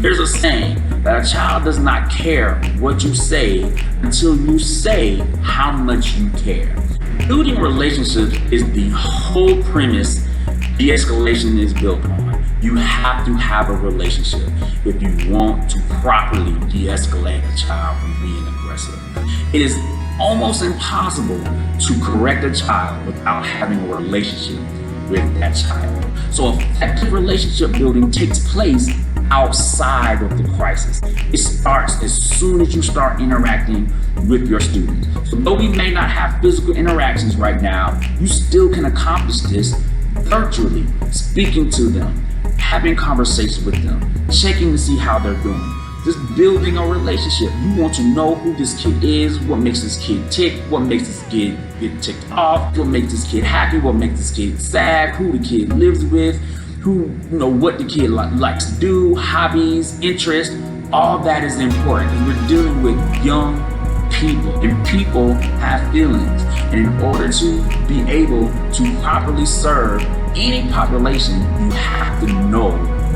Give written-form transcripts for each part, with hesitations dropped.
There's a saying that a child does not care what you say until you say how much you care. Building relationships is the whole premise de-escalation is built on. You have to have a relationship if you want to properly de-escalate a child from being aggressive. It is almost impossible to correct a child without having a relationship with that child. So effective relationship building takes place outside of the crisis. It starts as soon as you start interacting with your students. So though we may not have physical interactions right now, you still can accomplish this virtually, speaking to them, having conversations with them, checking to see how they're doing. Just building a relationship. You want to know who this kid is, what makes this kid tick, what makes this kid get ticked off, what makes this kid happy, what makes this kid sad, who the kid lives with, what the kid likes to do, hobbies, interests. All that is important because we're dealing with young people, and people have feelings. And in order to be able to properly serve any population, you have to know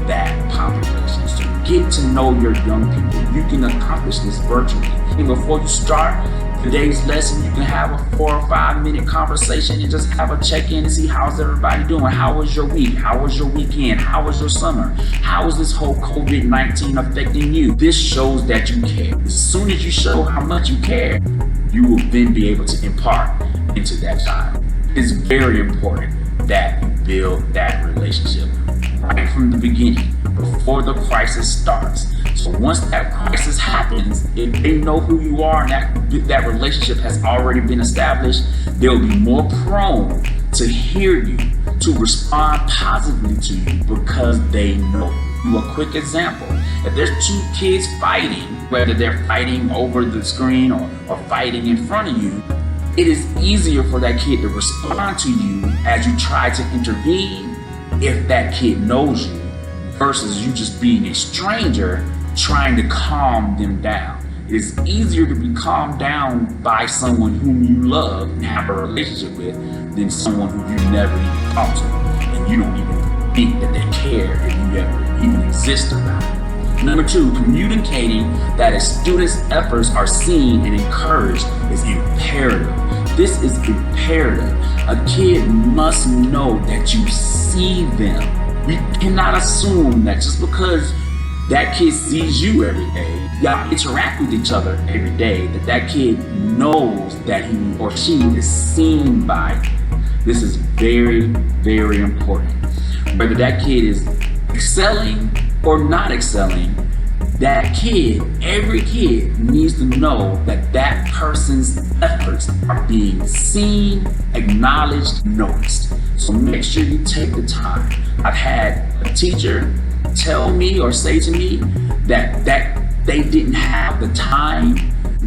that population. So get to know your young people. You can accomplish this virtually. And before you start today's lesson, you can have a 4 or 5 minute conversation and just have a check-in and see how's everybody doing. How was your week? How was your weekend? How was your summer? How is this whole COVID-19 affecting you? This shows that you care. As soon as you show how much you care, you will then be able to impart into that child. It's very important that you build that relationship right from the beginning, before the crisis starts. So once that crisis happens, if they know who you are and that relationship has already been established, they'll be more prone to hear you, to respond positively to you because they know you. A quick example, if there's two kids fighting, whether they're fighting over the screen or fighting in front of you, it is easier for that kid to respond to you as you try to intervene if that kid knows you versus you just being a stranger trying to calm them down. It is easier to be calmed down by someone whom you love and have a relationship with than someone who you never even talk to and you don't even think that they care if you ever even exist or not. Number 2, communicating that a student's efforts are seen and encouraged is imperative. This is imperative. A kid must know that you see them. We cannot assume that just because that kid sees you every day, y'all interact with each other every day, that kid knows that he or she is seen by you. This is very, very important. Whether that kid is excelling or not excelling, that kid, every kid needs to know that that person's efforts are being seen, acknowledged, noticed. So make sure you take the time. I've had a teacher tell me or say to me that they didn't have the time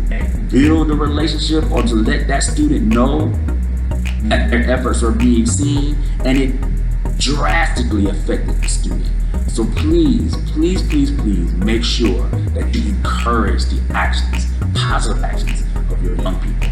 to build a relationship or to let that student know that their efforts are being seen, and it drastically affected the student. So please, please, please, please make sure that you encourage the actions, positive actions of your young people.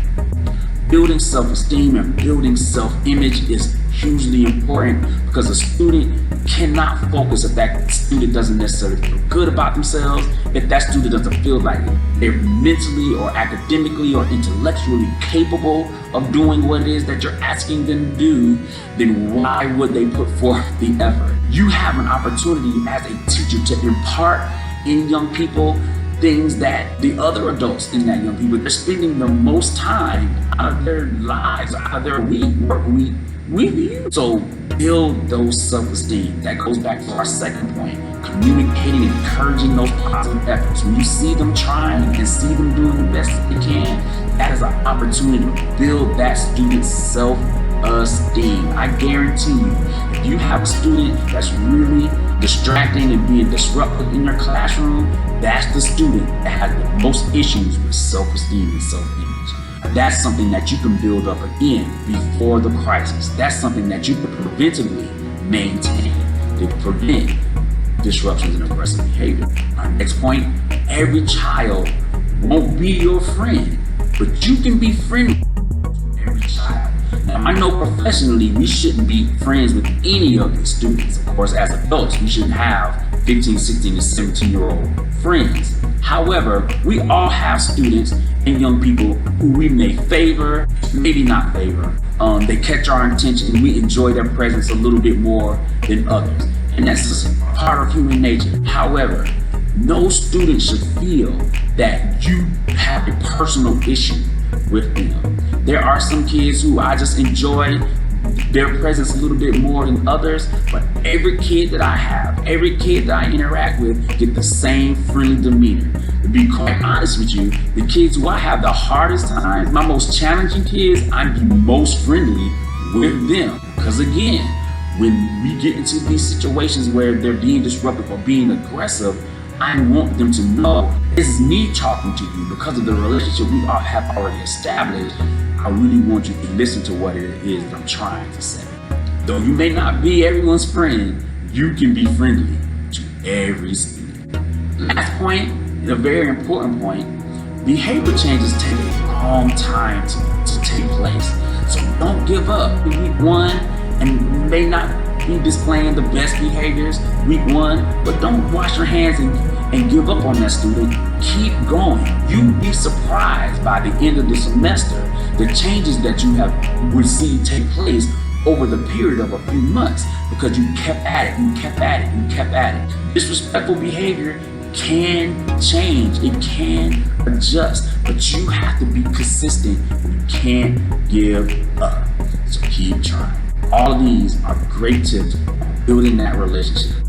Building self-esteem and building self-image is hugely important because a student cannot focus if that student doesn't necessarily feel good about themselves, if that student doesn't feel like they're mentally or academically or intellectually capable of doing what it is that you're asking them to do, then why would they put forth the effort? You have an opportunity as a teacher to impart in young people things that the other adults in that young people, they're spending the most time out of their lives, out of their work week with you. So build those self-esteem. That goes back to our second point, communicating and encouraging those positive efforts. When you see them trying and see them doing the best that they can, that is an opportunity to build that student's self-esteem. I guarantee you, if you have a student that's really distracting and being disruptive in your classroom, that's the student that has the most issues with self-esteem and self-image. That's something that you can build up again before the crisis. That's something that you can preventively maintain to prevent disruptions in aggressive behavior. Our next point, every child won't be your friend, but you can be friendly with every child. Now, I know professionally we shouldn't be friends with any of the students. Of course, as adults, we shouldn't have 15, 16, and 17-year-old friends. However, we all have students and young people who we may favor, maybe not favor. They catch our attention and we enjoy their presence a little bit more than others. And that's just part of human nature. However, no student should feel that you have a personal issue with them. There are some kids who I just enjoy their presence a little bit more than others, but every kid that I have, every kid that I interact with get the same friendly demeanor. To be quite honest with you, the kids who I have the hardest times, my most challenging kids, I'm the most friendly with them. Because again, when we get into these situations where they're being disruptive or being aggressive, I want them to know this is me talking to you because of the relationship we all have already established. I really want you to listen to what it is that I'm trying to say. Though you may not be everyone's friend, you can be friendly to every student. Last point, and a very important point, behavior changes take a long time to take place. So don't give up in week one, and you may not be displaying the best behaviors week one, but don't wash your hands and give up on that student. Keep going. You'll be surprised by the end of the semester the changes that you have received take place over the period of a few months because you kept at it, you kept at it, you kept at it. Disrespectful behavior can change, it can adjust, but you have to be consistent. You can't give up. So keep trying. All of these are great tips on building that relationship.